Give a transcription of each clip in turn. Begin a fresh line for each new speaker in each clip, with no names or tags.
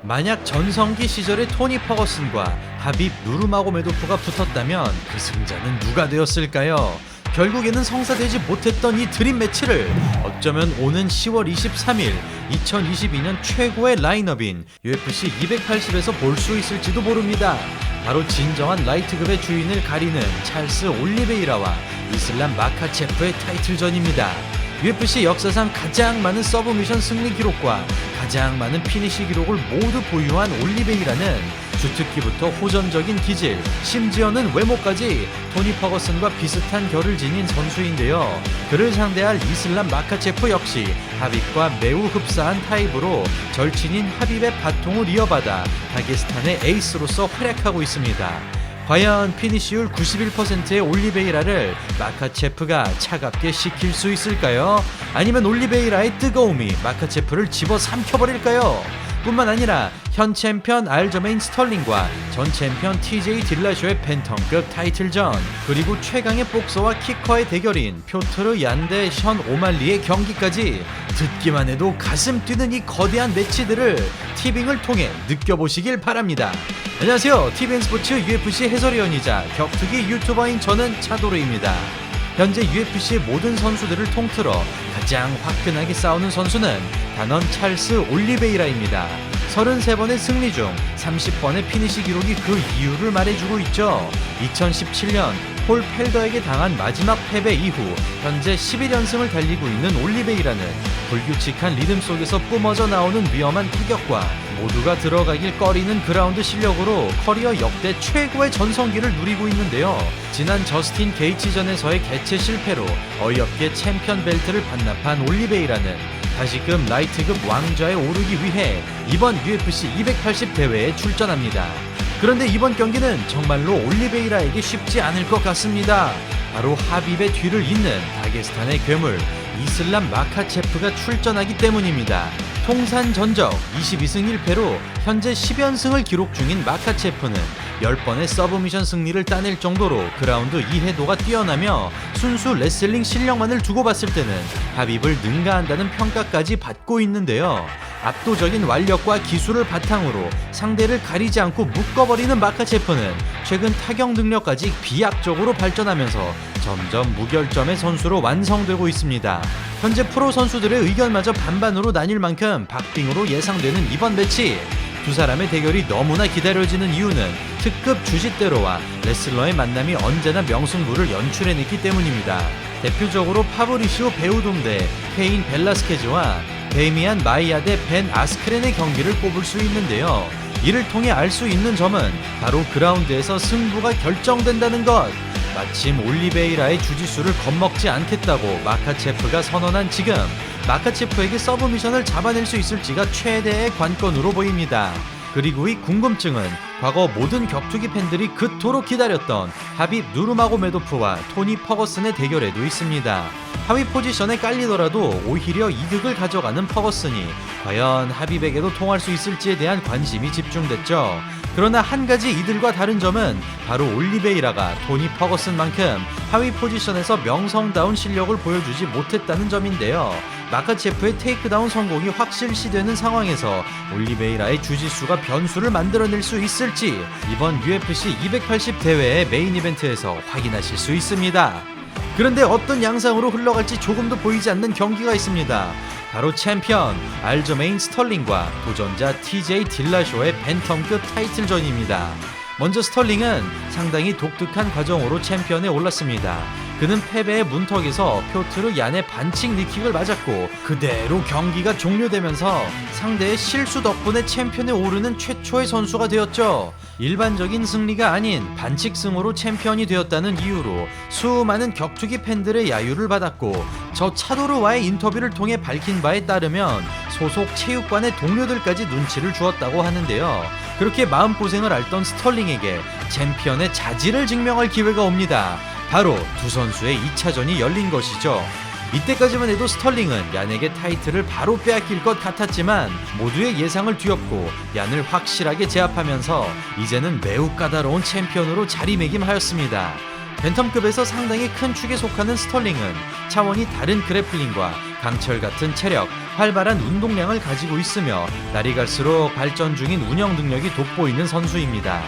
만약 전성기 시절의 토니 퍼거슨과 하빕 누르마고메도프가 붙었다면 그 승자는 누가 되었을까요? 결국에는 성사되지 못했던 이 드림 매치를 어쩌면 오는 10월 23일 2022년 최고의 라인업인 UFC 280에서 볼 수 있을지도 모릅니다. 바로 진정한 라이트급의 주인을 가리는 찰스 올리베이라와 이슬람 마카체프의 타이틀전입니다. UFC 역사상 가장 많은 서브미션 승리 기록과 가장 많은 피니시 기록을 모두 보유한 올리베이라는 주특기부터 호전적인 기질, 심지어는 외모까지 토니 퍼거슨과 비슷한 결을 지닌 선수인데요. 그를 상대할 이슬람 마카체프 역시 하빕과 매우 흡사한 타입으로 절친인 하빕의 바통을 이어받아 다게스탄의 에이스로서 활약하고 있습니다. 과연 피니시율 91%의 올리베이라를 마카체프가 차갑게 식힐 수 있을까요? 아니면 올리베이라의 뜨거움이 마카체프를 집어삼켜버릴까요? 뿐만 아니라 현 챔피언 알저메인 스털링과 전 챔피언 TJ 딜라쇼의 팬텀급 타이틀전, 그리고 최강의 복서와 키커의 대결인 표트르 얀 대 션 오말리의 경기까지 듣기만 해도 가슴 뛰는 이 거대한 매치들을 티빙을 통해 느껴보시길 바랍니다. 안녕하세요. TVN 스포츠 UFC 해설위원이자 격투기 유튜버인 저는 차도르입니다. 현재 UFC의 모든 선수들을 통틀어 가장 화끈하게 싸우는 선수는 단원 찰스 올리베이라입니다. 33번의 승리 중 30번의 피니시 기록이 그 이유를 말해주고 있죠. 2017년 폴 펠더에게 당한 마지막 패배 이후 현재 11연승을 달리고 있는 올리베이라는 불규칙한 리듬 속에서 뿜어져 나오는 위험한 타격과 모두가 들어가길 꺼리는 그라운드 실력으로 커리어 역대 최고의 전성기를 누리고 있는데요. 지난 저스틴 게이츠전에서의 개최 실패로 어이없게 챔피언 벨트를 반납한 올리베이라는 다시금 라이트급 왕좌에 오르기 위해 이번 UFC 280 대회에 출전합니다. 그런데 이번 경기는 정말로 올리베이라에게 쉽지 않을 것 같습니다. 바로 하빕의 뒤를 잇는 다게스탄의 괴물 이슬람 마카체프가 출전하기 때문입니다. 통산 전적 22승 1패로 현재 10연승을 기록 중인 마카체프는 10번의 서브미션 승리를 따낼 정도로 그라운드 이해도가 뛰어나며 순수 레슬링 실력만을 두고 봤을 때는 하빕을 능가한다는 평가까지 받고 있는데요. 압도적인 완력과 기술을 바탕으로 상대를 가리지 않고 묶어버리는 마카체프는 최근 타격 능력까지 비약적으로 발전하면서 점점 무결점의 선수로 완성되고 있습니다. 현재 프로 선수들의 의견마저 반반으로 나뉠 만큼 박빙으로 예상되는 이번 매치, 두 사람의 대결이 너무나 기다려지는 이유는 특급 주짓대로와 레슬러의 만남이 언제나 명승부를 연출해냈기 때문입니다. 대표적으로 파브리시오 베우돔 대 케인 벨라스케즈와 데미안 마이야 대 벤 아스크렌의 경기를 꼽을 수 있는데요. 이를 통해 알 수 있는 점은 바로 그라운드에서 승부가 결정된다는 것. 마침 올리베이라의 주짓수를 겁먹지 않겠다고 마카체프가 선언한 지금, 마카체프에게 서브미션을 잡아낼 수 있을지가 최대의 관건으로 보입니다. 그리고 이 궁금증은 과거 모든 격투기 팬들이 그토록 기다렸던 하빕 누르마고메도프와 토니 퍼거슨의 대결에도 있습니다. 하위 포지션에 깔리더라도 오히려 이득을 가져가는 퍼거슨이 과연 하빕에게도 통할 수 있을지에 대한 관심이 집중됐죠. 그러나 한 가지 이들과 다른 점은 바로 올리베이라가 토니 퍼거슨만큼 하위 포지션에서 명성다운 실력을 보여주지 못했다는 점인데요. 마카체프의 테이크다운 성공이 확실시되는 상황에서 올리베이라의 주짓수가 변수를 만들어낼 수 있을지 이번 UFC 280 대회의 메인 이벤트에서 확인하실 수 있습니다. 그런데 어떤 양상으로 흘러갈지 조금도 보이지 않는 경기가 있습니다. 바로 챔피언 알저메인 스털링과 도전자 TJ 딜라쇼의 팬텀급 타이틀전입니다. 먼저 스털링은 상당히 독특한 과정으로 챔피언에 올랐습니다. 그는 패배의 문턱에서 표트르 얀의 반칙 니킥을 맞았고 그대로 경기가 종료되면서 상대의 실수 덕분에 챔피언에 오르는 최초의 선수가 되었죠. 일반적인 승리가 아닌 반칙승으로 챔피언이 되었다는 이유로 수많은 격투기 팬들의 야유를 받았고, 저 차도르와의 인터뷰를 통해 밝힌 바에 따르면 소속 체육관의 동료들까지 눈치를 주었다고 하는데요. 그렇게 마음고생을 앓던 스털링에게 챔피언의 자질을 증명할 기회가 옵니다. 바로 두 선수의 2차전이 열린 것이죠. 이때까지만 해도 스털링은 얀에게 타이틀을 바로 빼앗길 것 같았지만 모두의 예상을 뒤엎고 얀을 확실하게 제압하면서 이제는 매우 까다로운 챔피언으로 자리매김하였습니다. 벤텀급에서 상당히 큰 축에 속하는 스털링은 차원이 다른 그래플링과 강철 같은 체력, 활발한 운동량을 가지고 있으며 날이 갈수록 발전 중인 운영 능력이 돋보이는 선수입니다.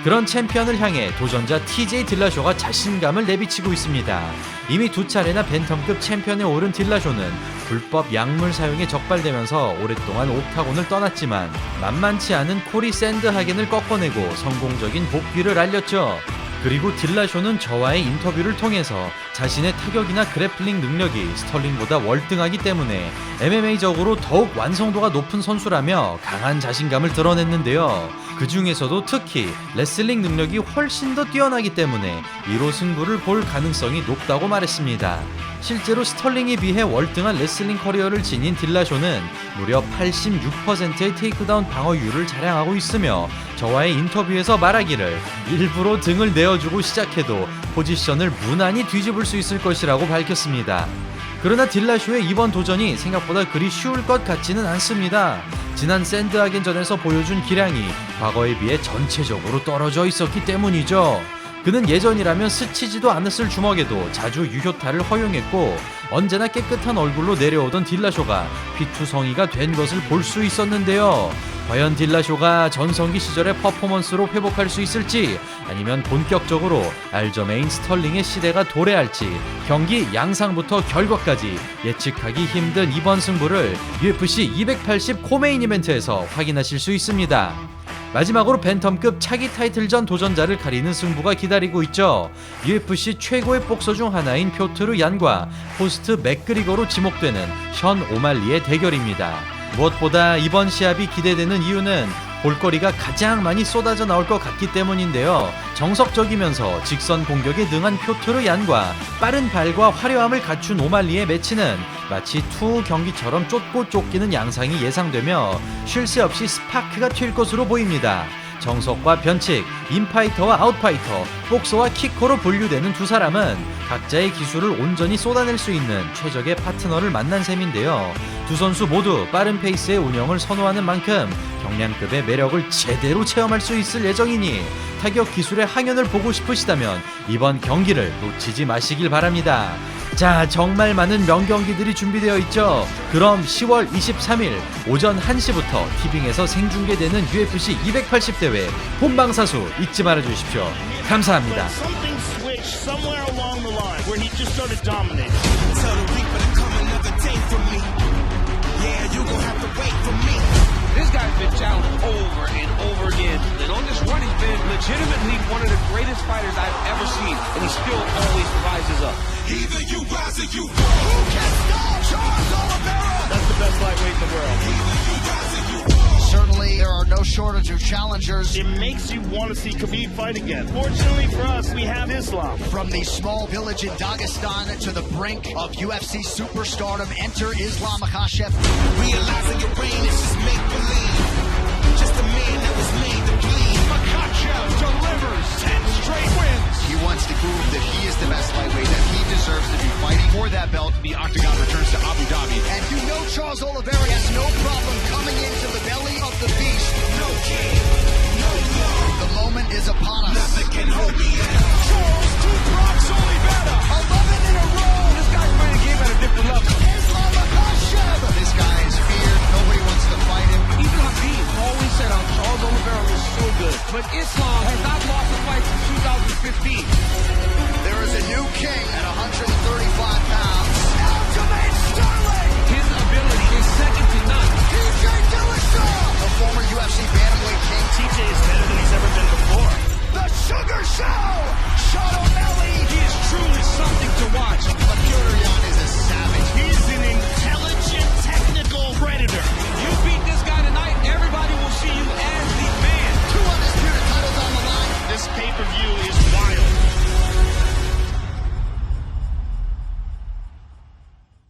그런 챔피언을 향해 도전자 TJ 딜라쇼가 자신감을 내비치고 있습니다. 이미 2차례나 벤텀급 챔피언에 오른 딜라쇼는 불법 약물 사용에 적발되면서 오랫동안 옥타곤을 떠났지만 만만치 않은 코리 샌드하겐을 꺾어내고 성공적인 복귀를 알렸죠. 그리고 딜라쇼는 저와의 인터뷰를 통해서 자신의 타격이나 그래플링 능력이 스털링보다 월등하기 때문에 MMA적으로 더욱 완성도가 높은 선수라며 강한 자신감을 드러냈는데요. 그 중에서도 특히 레슬링 능력이 훨씬 더 뛰어나기 때문에 1호 승부를 볼 가능성이 높다고 말했습니다. 실제로 스털링에 비해 월등한 레슬링 커리어를 지닌 딜라쇼는 무려 86%의 테이크다운 방어율을 자랑하고 있으며 저와의 인터뷰에서 말하기를 일부러 등을 내어주고 시작해도 포지션을 무난히 뒤집을 수 있을 것이라고 밝혔습니다. 그러나 딜라쇼의 이번 도전이 생각보다 그리 쉬울 것 같지는 않습니다. 지난 샌드하겐전에서 보여준 기량이 과거에 비해 전체적으로 떨어져 있었기 때문이죠. 그는 예전이라면 스치지도 않았을 주먹에도 자주 유효타를 허용했고 언제나 깨끗한 얼굴로 내려오던 딜라쇼가 피투성이가 된 것을 볼 수 있었는데요. 과연 딜라쇼가 전성기 시절의 퍼포먼스로 회복할 수 있을지 아니면 본격적으로 알저메인 스털링의 시대가 도래할지 경기 양상부터 결과까지 예측하기 힘든 이번 승부를 UFC 280 코메인 이벤트에서 확인하실 수 있습니다. 마지막으로 벤텀급 차기 타이틀전 도전자를 가리는 승부가 기다리고 있죠. UFC 최고의 복서 중 하나인 표트르 얀과 호스트 맥그리거로 지목되는 션 오말리의 대결입니다. 무엇보다 이번 시합이 기대되는 이유는 볼거리가 가장 많이 쏟아져 나올 것 같기 때문인데요. 정석적이면서 직선 공격에 능한 표트르 얀과 빠른 발과 화려함을 갖춘 오말리의 매치는 마치 투 경기처럼 쫓고 쫓기는 양상이 예상되며 쉴 새 없이 스파크가 튈 것으로 보입니다. 정석과 변칙, 인파이터와 아웃파이터, 복서와 키커로 분류되는 두 사람은 각자의 기술을 온전히 쏟아낼 수 있는 최적의 파트너를 만난 셈인데요. 두 선수 모두 빠른 페이스의 운영을 선호하는 만큼 경량급의 매력을 제대로 체험할 수 있을 예정이니 타격 기술의 항연을 보고 싶으시다면 이번 경기를 놓치지 마시길 바랍니다. 자, 정말 많은 명경기들이 준비되어 있죠. 그럼 10월 23일 오전 1시부터 티빙에서 생중계되는 UFC 280 대회 본방사수 잊지 말아 주십시오. 감사합니다.
This guy's been challenged over and over again. And on this run, he's been legitimately one of the greatest fighters I've ever seen. And he still always rises up.
Either you rise or you fall. Who can stop Charles Oliveira?
That's the best lightweight in the world.
Either you rise or you fall.
Certainly, there are no shortage of challengers.
It makes you want to see Khabib fight again. Fortunately for us, we have Islam.
From the small village in Dagestan to the brink of UFC superstardom, enter Islam Makhachev.
Realizing your brain is just make-believe. Just a man that was made to bleed.
Makhachev delivers 10 straight wins.
He wants to prove that he is the best lightweight, that he deserves to be fighting for that belt.
The octagon returns to Abu Dhabi.
And you know Charles Oliveira has no problem coming into the belly of the beast.
No king, no law.
The moment is upon us.
Nothing can hold me down.
Charles Tupac Oliveira.
11 in a row.
This guy's playing the game at a different level.
Islam Makhachev. This guy is feared. Nobody wants to fight him.
Even Khabib always said how Charles Oliveira was so good. But Islam has not lost a fight since 2015.
There is a new king at 135 pounds. Aljamain Sterling.
His ability is second to none.
TJ Dillashaw. The former UFC bantamweight king.
TJ is better than he's ever been before.
The Sugar Show. Sean O'Malley.
He is truly something to watch.
But Petr Yan is a savage.
He's an intelligent, technical predator.
You beat this guy tonight, everybody will see you as the man.
2 undisputed titles on the line.
This pay-per-view is